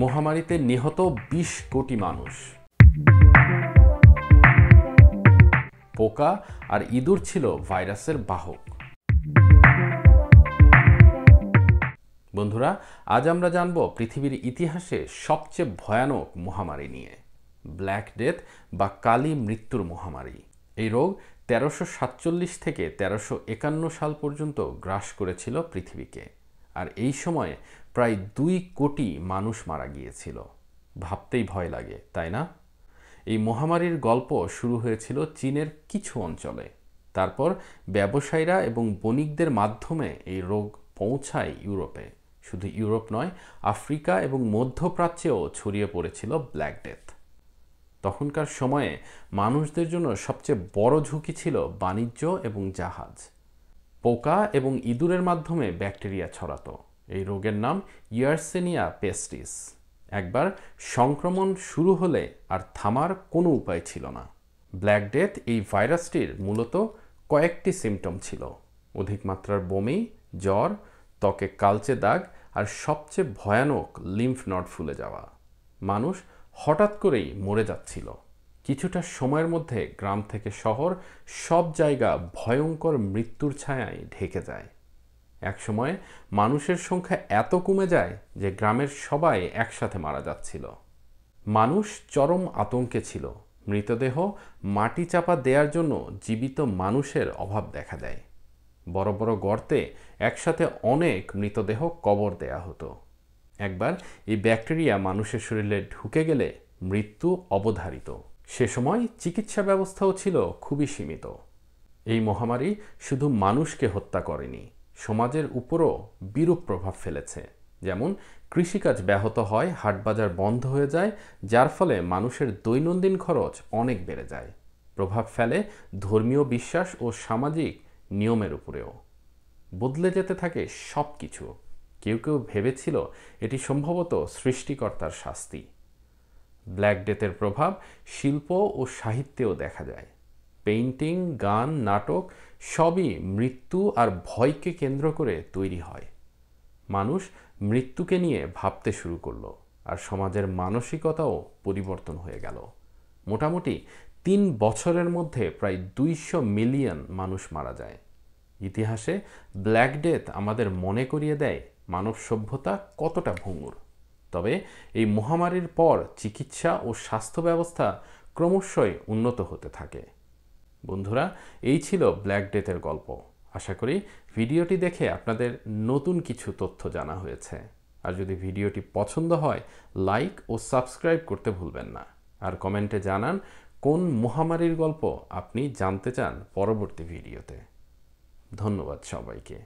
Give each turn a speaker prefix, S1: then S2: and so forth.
S1: মহামারীতে নিহত ২০ কোটি মানুষ। পোকা আর ইঁদুর ছিল ভাইরাসের বাহক। বন্ধুরা, আজ আমরা জানব পৃথিবীর ইতিহাসে সবচেয়ে ভয়ানক মহামারী নিয়ে, ব্ল্যাক ডেথ বা কালী মৃত্যুর মহামারী। এই রোগ ১৩৪৭ থেকে ১৩৫১ সাল পর্যন্ত গ্রাস করেছিল পৃথিবীকে, আর এই সময়ে প্রায় ২ কোটি মানুষ মারা গিয়েছিল। ভাবতেই ভয় লাগে, তাই না? এই মহামারীর গল্প শুরু হয়েছিল চীনের কিছু অঞ্চলে। তারপর ব্যবসায়ীরা এবং বণিকদের মাধ্যমে এই রোগ পৌঁছায় ইউরোপে। শুধু ইউরোপ নয়, আফ্রিকা এবং মধ্যপ্রাচ্যেও ছড়িয়ে পড়েছিল ব্ল্যাক ডেথ। তখনকার সময়ে মানুষদের জন্য সবচেয়ে বড় ঝুঁকি ছিল বাণিজ্য এবং জাহাজ। পোকা এবং ইঁদুরের মাধ্যমে ব্যাকটেরিয়া ছড়াতো। এই রোগের নাম ইয়ারসেনিয়া পেস্টিস। একবার সংক্রমণ শুরু হলে আর থামার কোনো উপায় ছিল না। ব্ল্যাক ডেথ এই ভাইরাসটির মূলত কয়েকটি সিমটম ছিল: অধিক মাত্রার বমি, জ্বর, ত্বকে কালচে দাগ, আর সবচেয়ে ভয়ানক লিম্ফ নড ফুলে যাওয়া। মানুষ হঠাৎ করেই মরে যাচ্ছিল। কিছুটা সময়ের মধ্যে গ্রাম থেকে শহর সব জায়গা ভয়ঙ্কর মৃত্যুর ছায়ায় ঢেকে যায়। একসময় মানুষের সংখ্যা এত কমে যায় যে গ্রামের সবাই একসাথে মারা যাচ্ছিল। মানুষ চরম আতঙ্কে ছিল। মৃতদেহ মাটি চাপা দেওয়ার জন্য জীবিত মানুষের অভাব দেখা দেয়। বড় বড় গর্তে একসাথে অনেক মৃতদেহ কবর দেয়া হতো। একবার এই ব্যাকটেরিয়া মানুষের শরীরে ঢুকে গেলে মৃত্যু অবধারিত। সে সময় চিকিৎসা ব্যবস্থাও ছিল খুবই সীমিত। এই মহামারী শুধু মানুষকে হত্যা করেনি, সমাজের উপরও বিরূপ প্রভাব ফেলেছে। যেমন কৃষিকাজ ব্যাহত হয়, হাটবাজার বন্ধ হয়ে যায়, যার ফলে মানুষের দৈনন্দিন খরচ অনেক বেড়ে যায়। প্রভাব ফেলে ধর্মীয় বিশ্বাস ও সামাজিক নিয়মের উপরেও। বদলে যেতে থাকে সব কিছু। কেউ কেউ ভেবেছিল এটি সম্ভবত সৃষ্টিকর্তার শাস্তি। ব্ল্যাক ডেথের প্রভাব শিল্প ও সাহিত্যেও দেখা যায়। পেইন্টিং, গান, নাটক সবই মৃত্যু আর ভয়কে কেন্দ্র করে তৈরি হয়। মানুষ মৃত্যুকে নিয়ে ভাবতে শুরু করলো, আর সমাজের মানসিকতাও পরিবর্তন হয়ে গেল। মোটামুটি ৩ বছরের মধ্যে প্রায় ২০০ মিলিয়ন মানুষ মারা যায়। ইতিহাসে ব্ল্যাক ডেথ আমাদের মনে করিয়ে দেয় মানব সভ্যতা কতটা ভঙ্গুর। তবে এই মহামারীর পর চিকিৎসা ও স্বাস্থ্য ব্যবস্থা ক্রমশই উন্নত হতে থাকে। বন্ধুরা, এই ছিল ব্ল্যাক ডেথের গল্প। আশা করি ভিডিওটি দেখে আপনাদের নতুন কিছু তথ্য জানা হয়েছে। আর যদি ভিডিওটি পছন্দ হয়, লাইক ও সাবস্ক্রাইব করতে ভুলবেন না। আর কমেন্টে জানান কোন মহামারীর গল্প আপনি জানতে চান পরবর্তী ভিডিওতে। ধন্যবাদ সবাইকে।